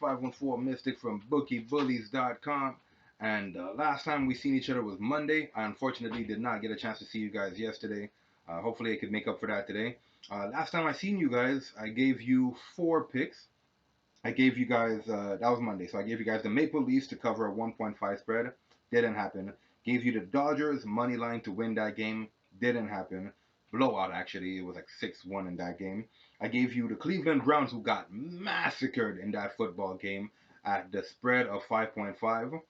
514 Mystic from BookieBullies.com. And last time we seen each other was Monday. I unfortunately did not get a chance to see you guys yesterday. Hopefully I could make up for that today. Last time I seen you guys, I gave you 4 picks. I gave you guys, that was Monday, so I gave you guys the Maple Leafs to cover a 1.5 spread. Didn't happen. Gave you the Dodgers money line to win that game. Didn't happen. Blowout, actually. It was like 6-1 in that game. I gave you the Cleveland Browns, who got massacred in that football game at the spread of 5.5.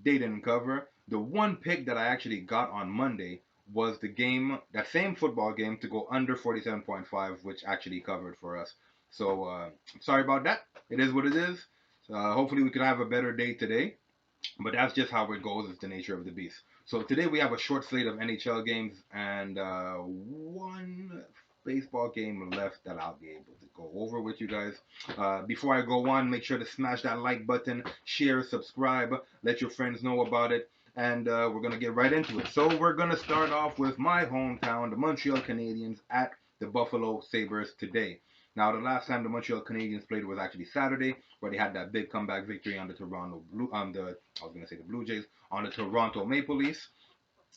They didn't cover. The one pick that I actually got on Monday was the game, that same football game, to go under 47.5, which actually covered for us. So, sorry about that. It is what it is. Hopefully, we could have a better day today. But that's just how it goes. It's the nature of the beast. So today we have a short slate of NHL games and one baseball game left that I'll be able to go over with you guys. Before I go on, make sure to smash that like button, share, subscribe, let your friends know about it, and we're gonna get right into it. So we're gonna start off with my hometown, the Montreal Canadiens, at the Buffalo Sabres today. Now, the last time the Montreal Canadiens played was actually Saturday, where they had that big comeback victory on the Toronto Blue, I was gonna say the Blue Jays, on the Toronto Maple Leafs.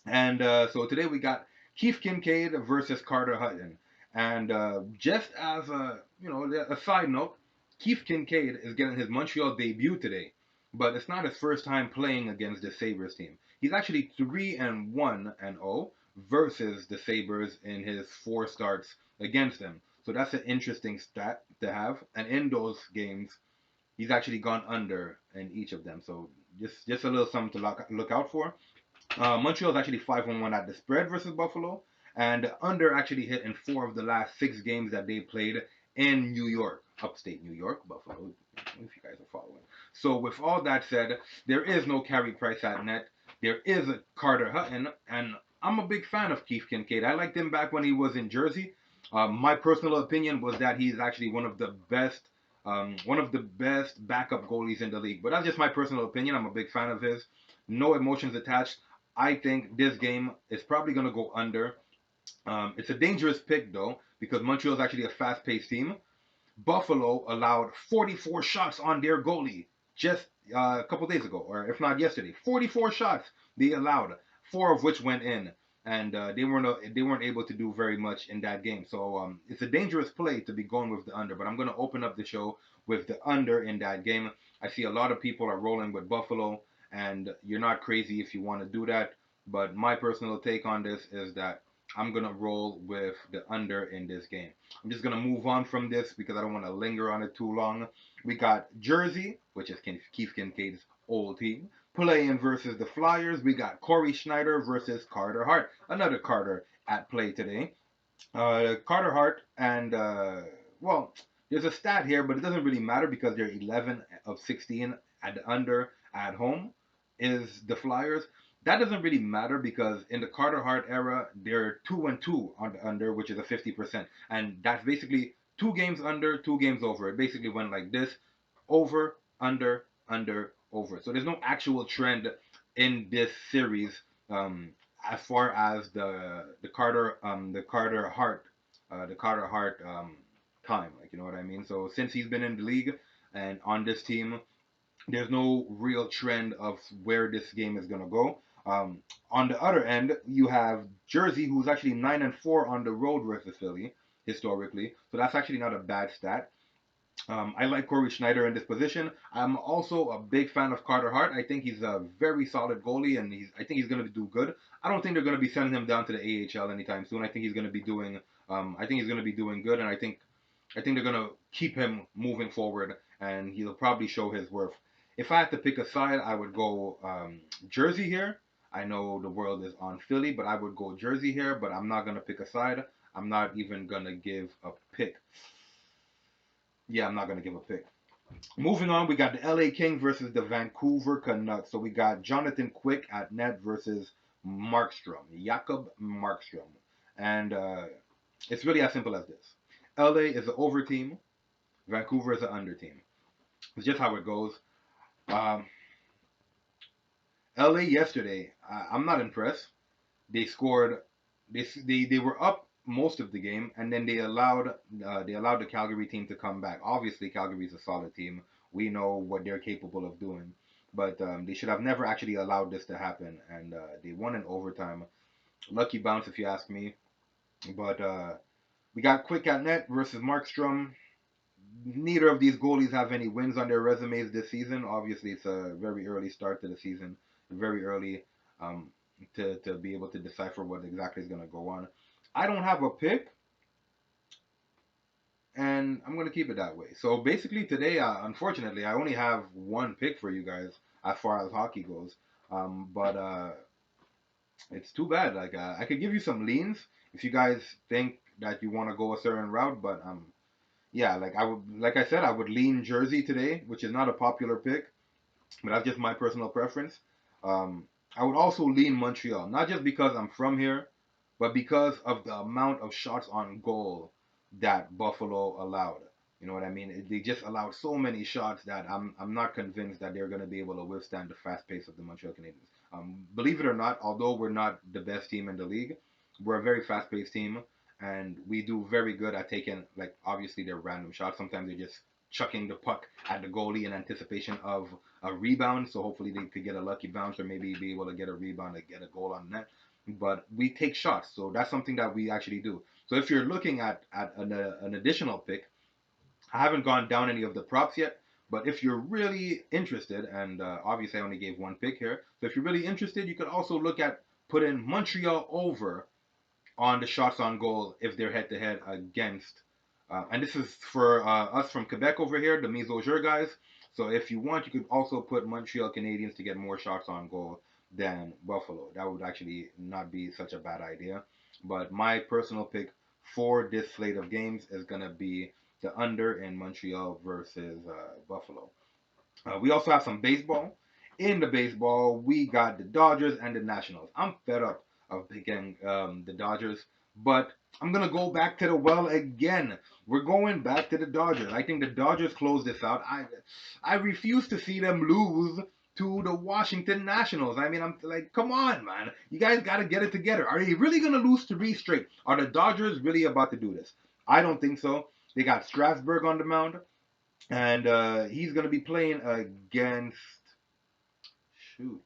And so today we got Keith Kincaid versus Carter Hutton. And just as a side note, Keith Kincaid is getting his Montreal debut today, but it's not his first time playing against the Sabres team. He's actually 3-1-0 versus the Sabres in his 4 starts against them. So that's an interesting stat to have. And in those games, he's actually gone under in each of them. So just a little something to look out for. Montreal's actually 5-1 at the spread versus Buffalo, and under actually hit in 4 of the last 6 games that they played in New York, upstate New York, Buffalo, if you guys are following. So with all that said, there is no Carey Price at net. There is a Carter Hutton, and I'm a big fan of Keith Kincaid. I liked him back when he was in Jersey. My personal opinion was that he's actually one of the best backup goalies in the league. But that's just my personal opinion. I'm a big fan of his. No emotions attached. I think this game is probably going to go under. It's a dangerous pick, though, because Montreal is actually a fast paced team. Buffalo allowed 44 shots on their goalie just a couple days ago, or if not yesterday. 44 shots they allowed, 4 of which went in. And they weren't able to do very much in that game. So it's a dangerous play to be going with the under. But I'm going to open up the show with the under in that game. I see a lot of people are rolling with Buffalo, and you're not crazy if you want to do that. But my personal take on this is that I'm going to roll with the under in this game. I'm just going to move on from this because I don't want to linger on it too long. We got Jersey, which is Keith Kincaid's old team, playing versus the Flyers. We got Corey Schneider versus Carter Hart. Another Carter at play today. Carter Hart and, well, there's a stat here, but it doesn't really matter because they're 11 of 16 at the under at home is the Flyers. That doesn't really matter because in the Carter Hart era, they're 2-2 on the under, which is a 50%. And that's basically 2 games under, 2 games over. It basically went like this: over, under, under, over. So there's no actual trend in this series as far as the Carter Hart time, like, you know what I mean. So since he's been in the league and on this team, there's no real trend of where this game is gonna go. On the other end, you have Jersey, who's actually 9-4 on the road versus Philly historically, so that's actually not a bad stat. I like Corey Schneider in this position. I'm also a big fan of Carter Hart. I think he's a very solid goalie, and I think he's going to do good. I don't think they're going to be sending him down to the AHL anytime soon. I think he's going to be doing. I think he's going to be doing good, and I think they're going to keep him moving forward, and he'll probably show his worth. If I had to pick a side, I would go Jersey here. I know the world is on Philly, but I would go Jersey here. But I'm not going to pick a side. I'm not even going to give a pick. Yeah, I'm not going to give a pick. Moving on, we got the LA Kings versus the Vancouver Canucks. So we got Jonathan Quick at net versus Jakob Markstrom. And it's really as simple as this. LA is an over team. Vancouver is an under team. It's just how it goes. Um, LA yesterday, I'm not impressed. They scored. They were up most of the game, and then they allowed the Calgary team to come back. Obviously, Calgary's a solid team We know what they're capable of doing. But they should have never actually allowed this to happen, and they won in overtime. Lucky bounce, if you ask me. But we got Quick at net versus Markstrom. Neither of these goalies have any wins on their resumes this season. Obviously, it's a very early start to the season, very early um, to be able to decipher what exactly is going to go on. I don't have a pick, and I'm going to keep it that way. So basically, today, unfortunately, I only have one pick for you guys as far as hockey goes. But it's too bad. Like I could give you some leans if you guys think that you want to go a certain route, but yeah, like like I said, I would lean Jersey today, which is not a popular pick, but that's just my personal preference. Um, I would also lean Montreal, not just because I'm from here, but because of the amount of shots on goal that Buffalo allowed. You know what I mean? They just allowed so many shots that I'm not convinced that they're going to be able to withstand the fast pace of the Montreal Canadiens. Believe it or not, although we're not the best team in the league, we're a very fast paced team, and we do very good at taking, like, obviously they're random shots. Sometimes they're just chucking the puck at the goalie in anticipation of a rebound. So hopefully they could get a lucky bounce or maybe be able to get a rebound and get a goal on net. But we take shots, so that's something that we actually do. So if you're looking at an additional pick, I haven't gone down any of the props yet. But if you're really interested, and obviously I only gave one pick here, so if you're really interested, you could also look at putting Montreal over on the shots on goal if they're head to head against. And this is for us from Quebec over here, the Mise au Jeu guys. So if you want, you could also put Montreal Canadiens to get more shots on goal than Buffalo. That would actually not be such a bad idea. But my personal pick for this slate of games is going to be the under in Montreal versus Buffalo. We also have some baseball. In the baseball, we got the Dodgers and the Nationals. I'm fed up of picking the Dodgers, but I'm gonna go back to the well again. We're going back to the Dodgers. I think the Dodgers close this out. I refuse to see them lose to the Washington Nationals. I mean, I'm like, come on, man. You guys got to get it together. Are they really gonna lose three straight? Are the Dodgers really about to do this? I don't think so. They got Strasburg on the mound. And he's going to be playing against. Shoot.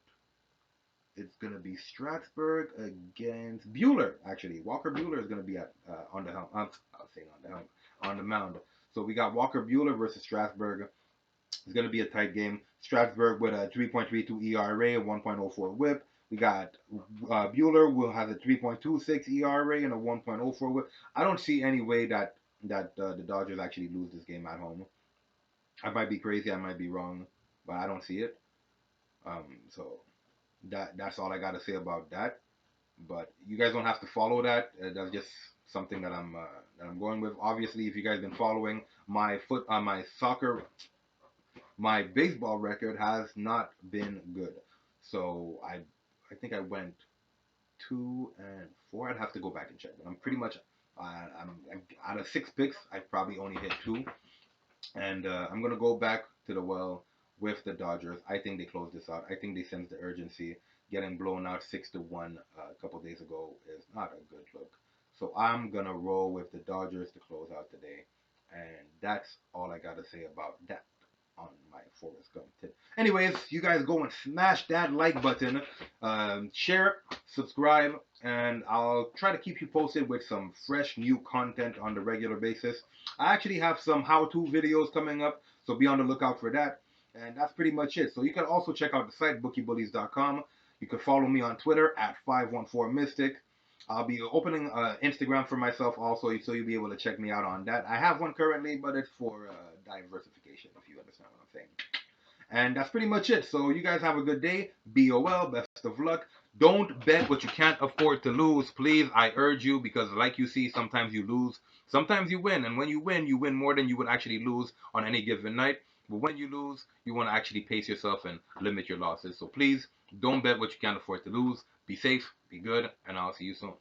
It's going to be Strasburg against Bueller, actually. Walker Bueller is going to be on the helm. I'm saying on the helm. On the mound. So we got Walker Bueller versus Strasburg. It's going to be a tight game. Strasburg with a 3.32 ERA, a 1.04 whip. We got Bueller who has a 3.26 ERA and a 1.04 whip. I don't see any way that the Dodgers actually lose this game at home. I might be crazy, I might be wrong, but I don't see it. So that's all I got to say about that. But you guys don't have to follow that. That's just something that I'm going with. Obviously, if you guys been following my soccer, my baseball record has not been good. So I think I went 2-4. I'd have to go back and check, but I'm pretty much I'm out of 6 picks. I probably only hit 2. And I'm gonna go back to the well with the Dodgers. I think they close this out. I think they sense the urgency. Getting blown out 6-1 a couple days ago is not a good look. So I'm gonna roll with the Dodgers to close out today, and that's all I gotta say about that on my Forrest Gump tip. Anyways, you guys go and smash that like button, share, subscribe, and I'll try to keep you posted with some fresh new content on the regular basis. I actually have some how-to videos coming up, so be on the lookout for that. And that's pretty much it. So you can also check out the site, bookiebullies.com. You can follow me on Twitter at 514mystic. I'll be opening Instagram for myself also, so you'll be able to check me out on that. I have one currently, but it's for diversification, if you understand what I'm saying. And that's pretty much it. So you guys have a good day. BOL, best of luck. Don't bet what you can't afford to lose, please. I urge you, because like you see, sometimes you lose, sometimes you win. And when you win more than you would actually lose on any given night. But when you lose, you want to actually pace yourself and limit your losses. So please, don't bet what you can't afford to lose. Be safe, be good, and I'll see you soon.